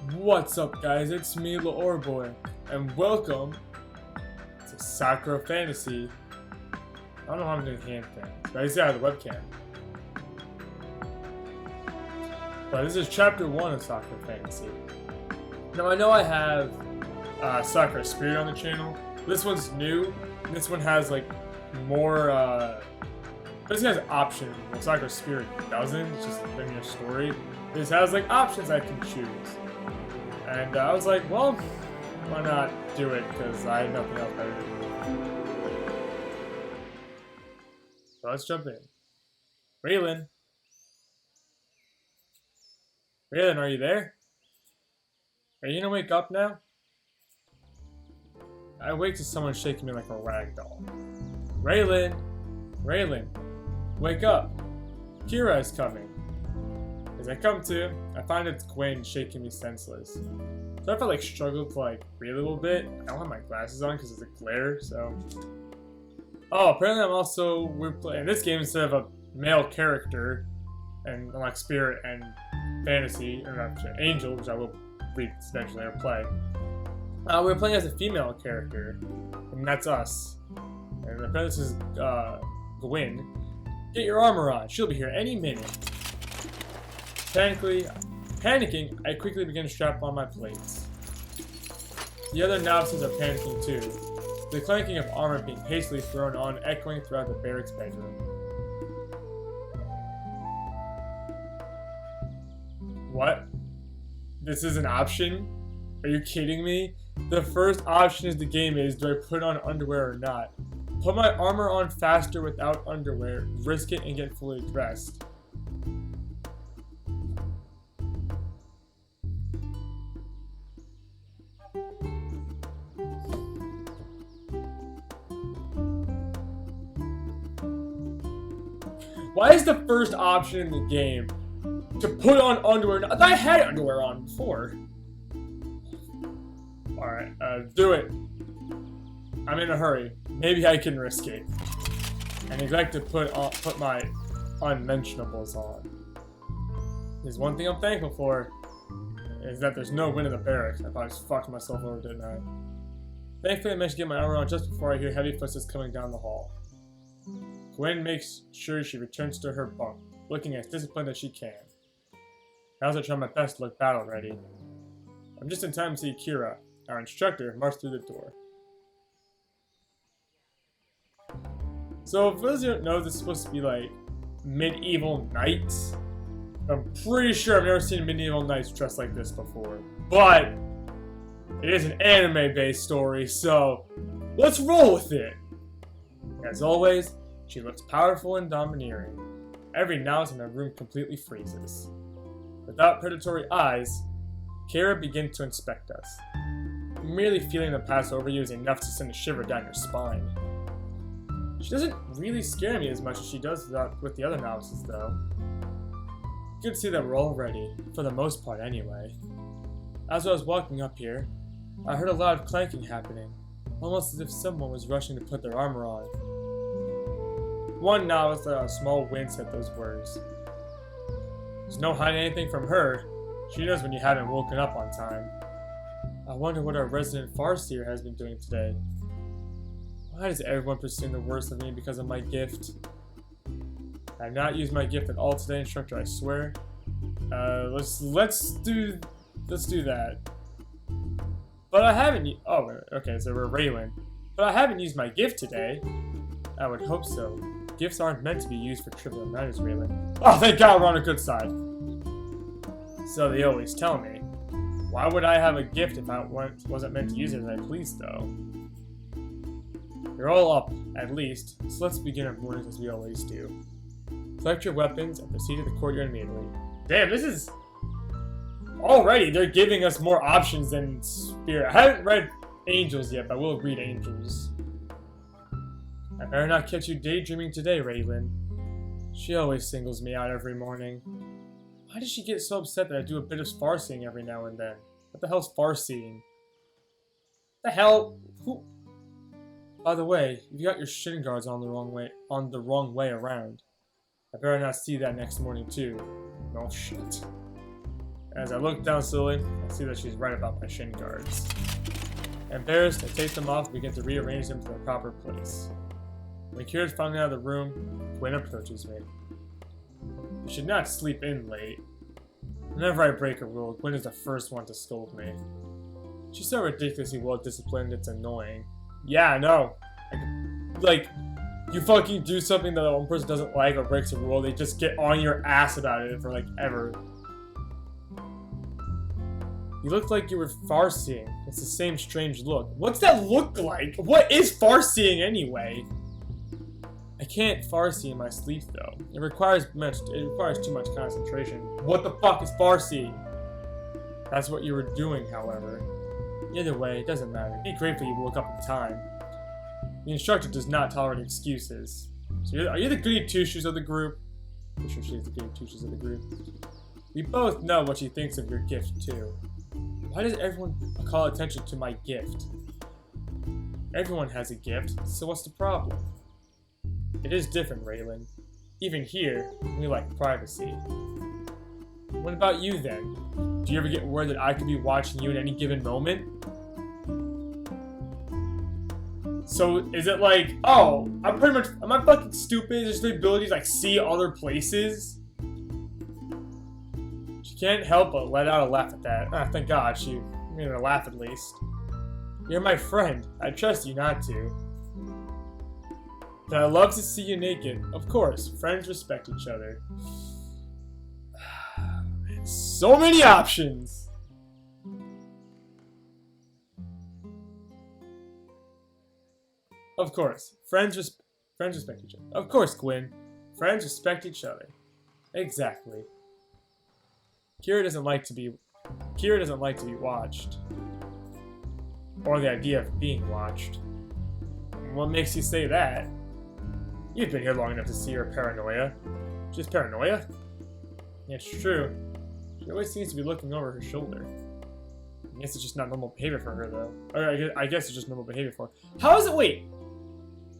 What's up, guys? It's me, Boy, and welcome to Sakura Fantasy. I don't know how I'm doing hand things, but I just out of the webcam. But this is chapter 1 of Sakura Fantasy. Now, I know I have Sakura Spirit on the channel. This one's new. This one has like more. This has options. Well, Sakura Spirit doesn't. It's just a linear story. This has like options I can choose. And I was like, well, why not do it? Because I have nothing else better to do. So let's jump in. Raylan. Raylan, are you there? Are you gonna wake up now? I wake to someone shaking me like a rag doll. Raylan! Raylan! Wake up! Kira is coming. As I come to, I find it's Gwen shaking me senseless. So I felt like struggled to like breathe a little bit. I don't have my glasses on because it's a glare, so. Oh, apparently we're playing this game instead of a male character, and like Spirit and Fantasy, or not Angel, which I will read eventually or play. We're playing as a female character, and that's us. And apparently this is Gwen. Get your armor on. She'll be here any minute. Panicking, I quickly begin to strap on my plates. The other novices are panicking too, the clanking of armor being hastily thrown on echoing throughout the barracks bedroom. What? This is an option? Are you kidding me? The first option is the game is, do I put on underwear or not? Put my armor on faster without underwear, risk it and get fully dressed. Why is the first option in the game to put on underwear? I had underwear on before. Alright, do it. I'm in a hurry. Maybe I can risk it. I neglect to put my unmentionables on. There's one thing I'm thankful for, is that there's no wind in the barracks. I probably just fucked myself over, didn't I? Thankfully, I managed to get my armor on just before I hear heavy footsteps coming down the hall. Gwen makes sure she returns to her bunk, looking as disciplined as she can. Now's I try my best to look battle ready. I'm just in time to see Kira, our instructor, march through the door. So, for those who don't know, this is supposed to be like medieval knights. I'm pretty sure I've never seen medieval knights dressed like this before. But it is an anime-based story, so let's roll with it. As always, she looks powerful and domineering. Every novice in the room completely freezes. Without predatory eyes, Kira begins to inspect us. Merely feeling them pass over you is enough to send a shiver down your spine. She doesn't really scare me as much as she does with the other novices, though. Good to see that we're all ready, for the most part anyway. As I was walking up here, I heard a loud clanking happening, almost as if someone was rushing to put their armor on. One novice let out a small wince at those words. There's no hiding anything from her. She knows when you haven't woken up on time. I wonder what our resident Farseer has been doing today. Why does everyone presume the worst of me because of my gift? I have not used my gift at all today, instructor, I swear. Let's do that. But I haven't oh, okay, so we're Raylan. But I haven't used my gift today. I would hope so. Gifts aren't meant to be used for trivial matters, Raylan. Oh, thank God we're on the good side. So they always tell me. Why would I have a gift if I wasn't meant to use it as I please, though? You're all up, at least, so let's begin our mornings as we always do. Collect your weapons and proceed to the courtyard immediately. Damn, this is... Already, they're giving us more options than Spirit. I haven't read Angels yet, but I will read Angels. I better not catch you daydreaming today, Raylan. She always singles me out every morning. Why does she get so upset that I do a bit of farseeing every now and then? What the hell's farseeing? The hell? Who? By the way, you got your shin guards on the wrong way around. I better not see that next morning too. Oh shit. As I look down slowly, I see that she's right about my shin guards. Embarrassed, I take them off and begin to rearrange them to their proper place. When Kira's finally out of the room, Gwen approaches me. You should not sleep in late. Whenever I break a rule, Gwen is the first one to scold me. She's so ridiculously well disciplined, it's annoying. Yeah, I know. Like, you fucking do something that one person doesn't like or breaks a rule, they just get on your ass about it for like ever. You look like you were far-seeing. It's the same strange look. What's that look like? What is far-seeing anyway? I can't far-see in my sleep though. It requires too much concentration. What the fuck is far-seeing? That's what you were doing, however. Either way, it doesn't matter. Be grateful you woke up in time. The instructor does not tolerate excuses. So are you the goody two-shoes of the group? I'm sure she's the goody two-shoes of the group. We both know what she thinks of your gift too. Why does everyone call attention to my gift? Everyone has a gift, so what's the problem? It is different, Raylan. Even here, we like privacy. What about you then? Do you ever get worried that I could be watching you at any given moment? So, is it like, oh, am I fucking stupid? There's the ability to like see other places? She can't help but let out a laugh at that. Ah, thank God, she made her laugh at least. You're my friend. I trust you not to. But I love to see you naked. Of course, friends respect each other. So many options! Of course, friends respect each other. Of course, Gwen. Friends respect each other. Exactly. Kira doesn't like to be watched. Or the idea of being watched. What makes you say that? You've been here long enough to see her paranoia. Just paranoia? Yeah, it's true. She always seems to be looking over her shoulder. I guess it's just not normal behavior for her, though. Or I guess it's just normal behavior for her. How is it? Wait!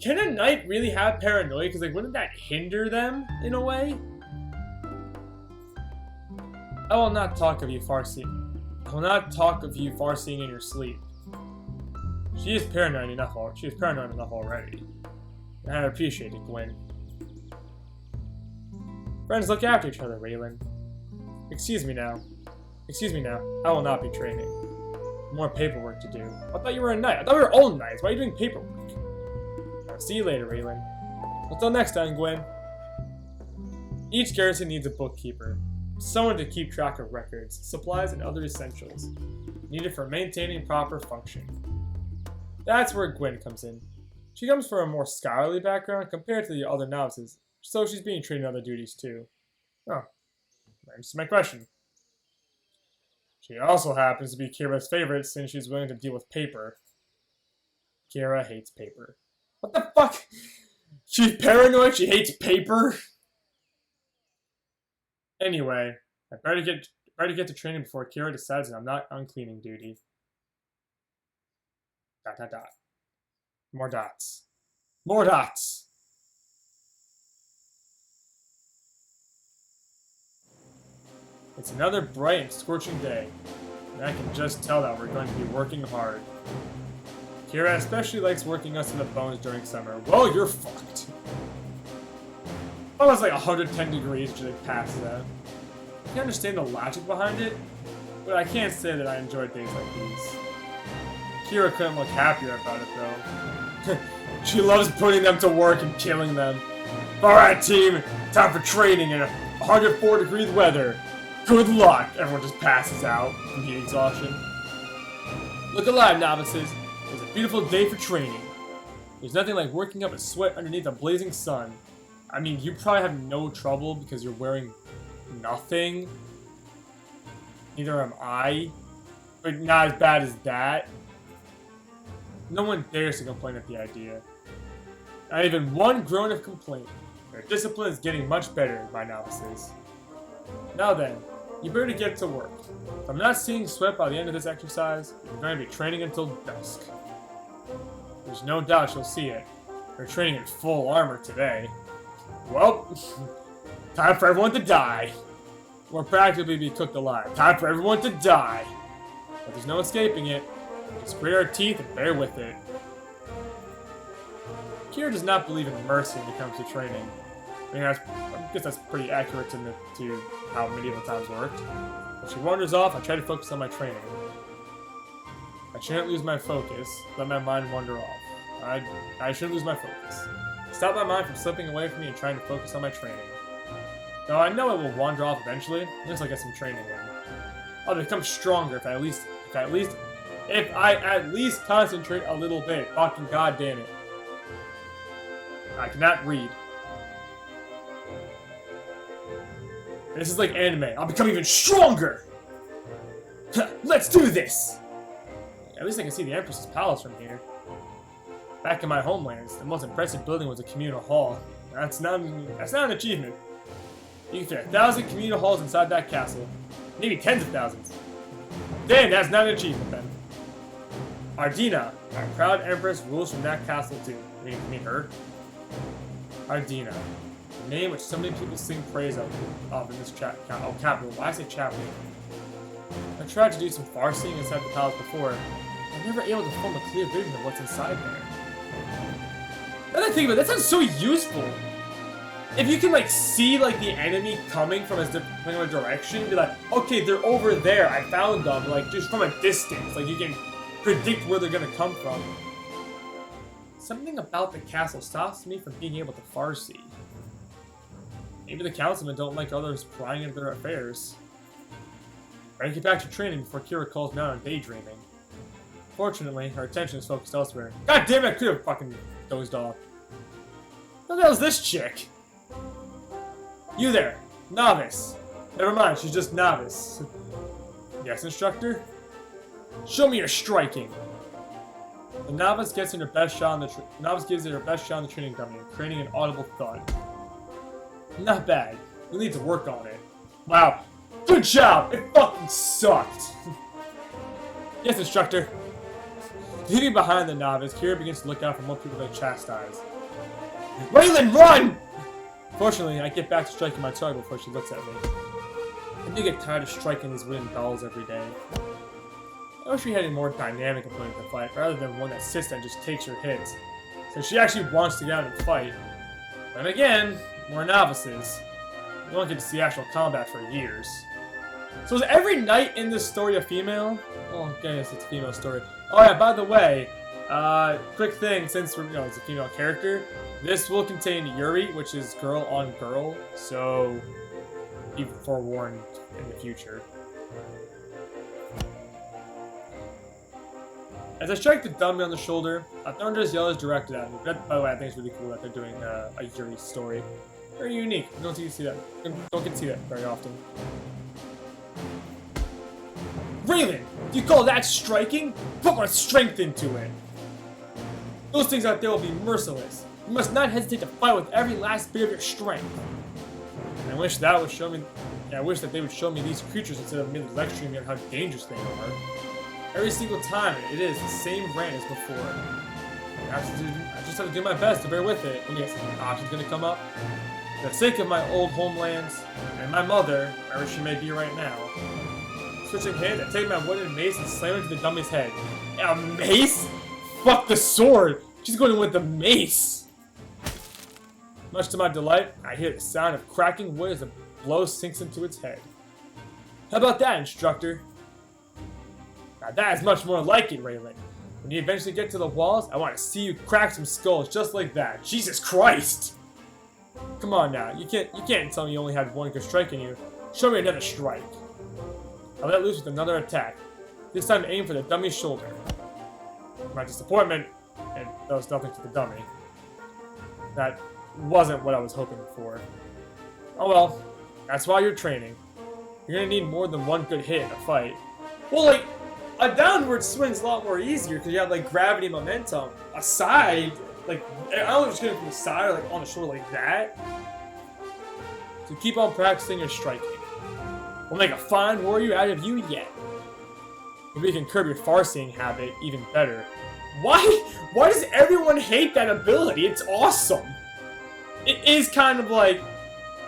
Can a knight really have paranoia? Because, like, wouldn't that hinder them, in a way? I will not talk of you far-seeing. I will not talk of you far-seeing in your sleep. She is paranoid enough already. And I appreciate it, Gwen. Friends look after each other, Raylan. Excuse me now. I will not be training. More paperwork to do. I thought you were a knight. I thought we were all knights. Why are you doing paperwork? I'll see you later, Raylan. Until next time, Gwen. Each garrison needs a bookkeeper. Someone to keep track of records, supplies, and other essentials needed for maintaining proper function. That's where Gwen comes in. She comes from a more scholarly background compared to the other novices, so she's being trained in other duties too. Oh, that answers my question. She also happens to be Kira's favorite since she's willing to deal with paper. Kira hates paper. What the fuck? She's paranoid, she hates paper? Anyway, I better get to training before Kira decides that I'm not on cleaning duty. ... More dots. More dots! It's another bright and scorching day, and I can just tell that we're going to be working hard. Kira especially likes working us to the bones during summer. Well, you're fucked. Almost like 110 degrees to pass that. I can understand the logic behind it, but I can't say that I enjoyed days like these. Kira couldn't look happier about it though. She loves putting them to work and killing them. Alright team, time for training in 104 degree weather. Good luck! Everyone just passes out from heat exhaustion. Look alive, novices. It's a beautiful day for training. There's nothing like working up a sweat underneath a blazing sun. I mean, you probably have no trouble because you're wearing nothing. Neither am I. But not as bad as that. No one dares to complain at the idea. Not even one grown-up complaint. Their discipline is getting much better, my novices. Now then, you better get to work. If I'm not seeing sweat by the end of this exercise, you're going to be training until dusk. There's no doubt you'll see it. We're training in full armor today. Well, time for everyone to die. or practically be cooked alive. Time for everyone to die. But there's no escaping it. Just grit our teeth and bear with it. Kira does not believe in mercy when it comes to training. I guess that's pretty accurate to how medieval times worked. When she wanders off, I try to focus on my training. I shouldn't lose my focus. Let my mind wander off. I shouldn't lose my focus. Stop my mind from slipping away from me and trying to focus on my training. Though I know it will wander off eventually, unless I get some training in. I'll become stronger if I at least concentrate a little bit. Fucking goddamn it. I cannot read. This is like anime. I'll become even stronger! Let's do this! At least I can see the Empress's palace from here. Back in my homelands, the most impressive building was a communal hall. That's not an achievement. You can fit 1,000 communal halls inside that castle. Maybe tens of thousands. Damn, that's not an achievement then. Ardina, our proud empress, rules from that castle too. You mean her? Ardina. The name which so many people sing praise of in this capital. Why I say chapel? I tried to do some far seeing inside the palace before. I'm never able to form a clear vision of what's inside there. Now that I think about it, that sounds so useful. If you can, like, see, like, the enemy coming from a direction, be like, okay, they're over there, I found them, like, just from a distance. Like, you can predict where they're gonna come from. Something about the castle stops me from being able to farsee. Maybe the councilmen don't like others prying into their affairs. I gotta get back to training before Kira calls me out on daydreaming. Fortunately, her attention is focused elsewhere. God damn it, I could have fucking dozed off. What the hell is this chick? You there, novice. Never mind, she's just novice. Yes, instructor? Show me your striking. The novice gives it her best shot on the training dummy, creating an audible thud. Not bad. We need to work on it. Wow. Good job! It fucking sucked! Yes, instructor. Leaving behind the novice, Kira begins to look out for more people to chastise. Raylan, run! Fortunately, I get back to striking my target before she looks at me. I do get tired of striking these wooden dolls every day. I wish we had a more dynamic opponent to fight, rather than one that sits there and just takes her hits. So she actually wants to get out and fight. But again, we're novices. We don't get to see actual combat for years. So is every knight in this story a female? Oh, I guess it's a female story. Oh yeah, by the way, quick thing, since it's a female character, this will contain Yuri, which is girl on girl, so be forewarned in the future. As I strike the dummy on the shoulder, a thunderous yell is directed at me. That, by the way, I think it's really cool that they're doing a Yuri story. Very unique. You don't get to see that. Don't get to see that very often. Raylan, do you call that striking? Put more strength into it. Those things out there will be merciless. You must not hesitate to fight with every last bit of your strength. And I wish that would show me. I wish that they would show me these creatures instead of me lecturing me on how dangerous they are. Every single time, it is the same rant as before. I just have to do my best to bear with it. When yes, an option's gonna come up. For the sake of my old homelands and my mother, wherever she may be right now. Switching hands, I take my wooden mace and slam it into the dummy's head. A mace? Fuck the sword! She's going with the mace! Much to my delight, I hear the sound of cracking wood as the blow sinks into its head. How about that, instructor? Now that is much more like it, Raylan. When you eventually get to the walls, I want to see you crack some skulls just like that. Jesus Christ! Come on now, you can't tell me you only had one good strike in you. Show me another strike. I let loose with another attack. This time aim for the dummy's shoulder. My disappointment, and that was nothing to the dummy. That wasn't what I was hoping for. Oh well, that's why you're training. You're gonna need more than one good hit in a fight. Well, like, a downward swing's a lot more easier because you have, like, gravity and momentum. A side, like, I don't know if it's going from the side or, like, on the shoulder like that. So keep on practicing your striking. We'll make a fine warrior out of you yet. Maybe you can curb your farseeing habit even better. Why does everyone hate that ability? It's awesome. It is kind of like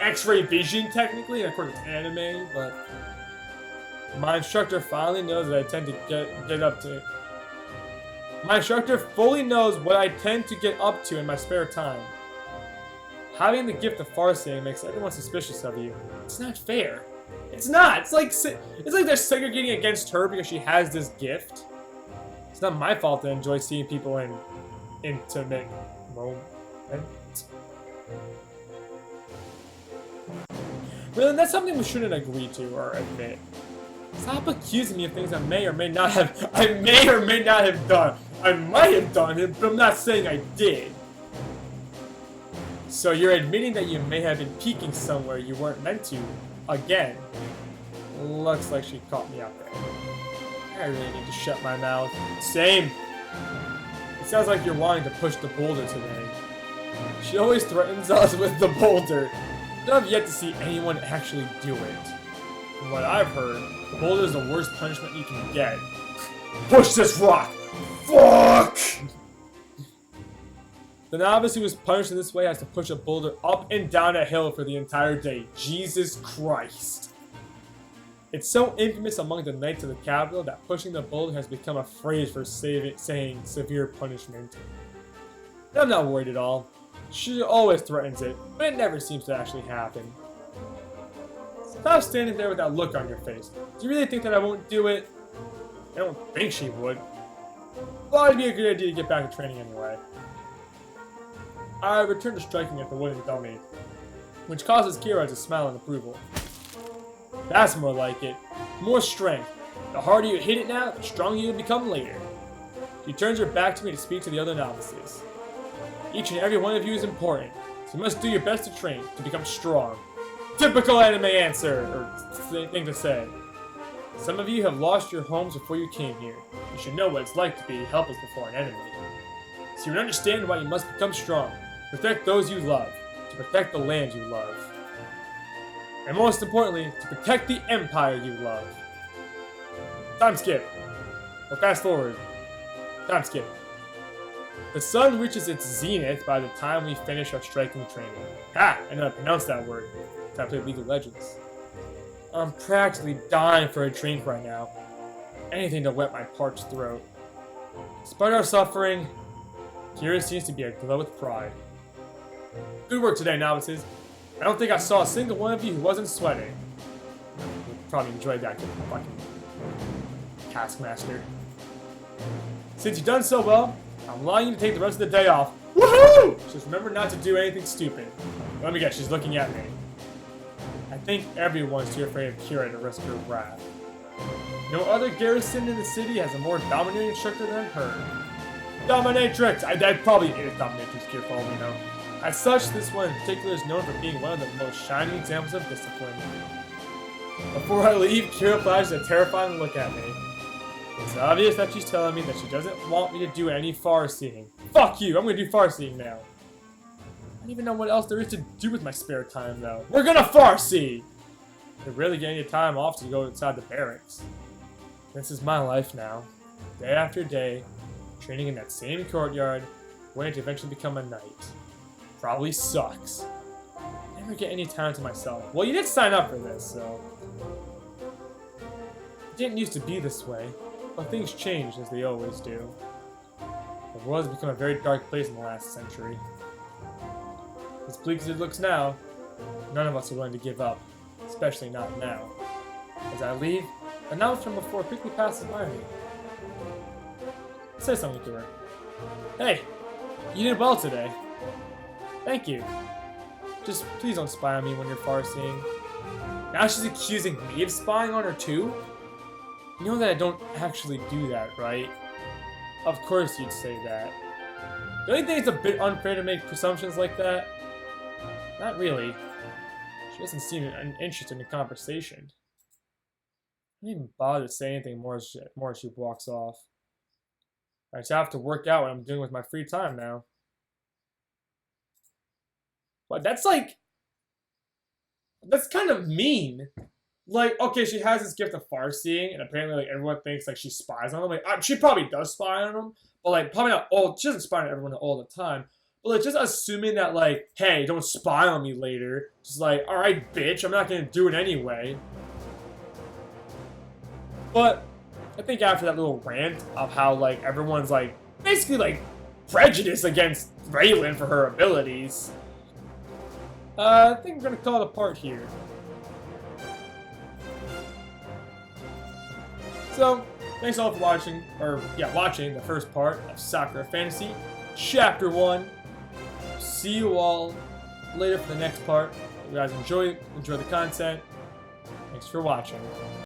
X-ray vision, technically, according to anime, but my instructor finally knows that I tend to get up to. My instructor fully knows what I tend to get up to in my spare time. Having the gift of farseeing makes everyone suspicious of you. It's not fair. It's not. It's like they're segregating against her because she has this gift. It's not my fault to enjoy seeing people in intimate moments. Really, that's something we shouldn't agree to or admit. Stop accusing me of things I may or may not have done. I might have done it, but I'm not saying I did. So you're admitting that you may have been peeking somewhere you weren't meant to, again. Looks like she caught me out there. I really need to shut my mouth. Same. It sounds like you're wanting to push the boulder today. She always threatens us with the boulder. I have yet to see anyone actually do it. From what I've heard, the boulder is the worst punishment you can get. Push this rock! Fuck! The novice who was punished in this way has to push a boulder up and down a hill for the entire day. Jesus Christ. It's so infamous among the knights of the capital that pushing the boulder has become a phrase for saying severe punishment. I'm not worried at all. She always threatens it, but it never seems to actually happen. Stop standing there with that look on your face. Do you really think that I won't do it? I don't think she would. Well, it'd be a good idea to get back to training anyway. I return to striking at the wooden dummy, which causes Kira to smile in approval. That's more like it. More strength. The harder you hit it now, the stronger you'll become later. She turns her back to me to speak to the other novices. Each and every one of you is important, so you must do your best to train, to become strong. Typical anime answer, or thing to say. Some of you have lost your homes before you came here. You should know what it's like to be helpless before an enemy. So you understand why you must become strong. Protect those you love, to protect the land you love. And most importantly, to protect the empire you love. Time skip. Or fast forward. Time skip. The sun reaches its zenith by the time we finish our striking training. Ha! I know how to pronounce that word. I play League of Legends. I'm practically dying for a drink right now. Anything to wet my parched throat. Despite our suffering, Kira seems to be aglow with pride. Good work today, novices. I don't think I saw a single one of you who wasn't sweating. You probably enjoyed that, fucking taskmaster. Since you've done so well, I'm allowing you to take the rest of the day off. Woohoo! Just remember not to do anything stupid. Let me guess, she's looking at me. I think everyone's too afraid of Kira to risk her wrath. No other garrison in the city has a more dominating instructor than her. Dominatrix! That probably is Dominatrix here for all we know. As such, this one in particular is known for being one of the most shining examples of discipline. Before I leave, Kira flashes a terrifying look at me. It's obvious that she's telling me that she doesn't want me to do any farseeing. Fuck you! I'm gonna do farseeing now. I don't even know what else there is to do with my spare time, though. We're gonna farsee! I rarely get any time off to go inside the barracks. This is my life now. Day after day, training in that same courtyard, waiting to eventually become a knight. Probably sucks. Never get any time to myself. Well, you did sign up for this, so... It didn't used to be this way, but things changed as they always do. The world has become a very dark place in the last century. As bleak as it looks now, none of us are willing to give up, especially not now. As I leave, the novice from before quickly passes by me. I say something to her. Hey, you did well today. Thank you. Just please don't spy on me when you're farseeing. Now she's accusing me of spying on her too? You know that I don't actually do that, right? Of course you'd say that. Don't you think it's a bit unfair to make presumptions like that? Not really. She doesn't seem interested in the conversation. I didn't even bother to say anything more as she walks off. I just have to work out what I'm doing with my free time now. But that's like... That's kind of mean. Like, okay, she has this gift of farseeing, and apparently, like, everyone thinks, like, she spies on them. Like, she probably does spy on them, but, like, probably not all... She doesn't spy on everyone all the time. But like, just assuming that like, hey, don't spy on me later. Just like, all right, bitch, I'm not gonna do it anyway. But I think after that little rant of how like everyone's like basically like prejudiced against Raylan for her abilities, I think we're gonna call it a part here. So, thanks all for watching, watching the first part of Sakura Fantasy, Chapter 1. See you all later for the next part. If you guys enjoy the content. Thanks for watching.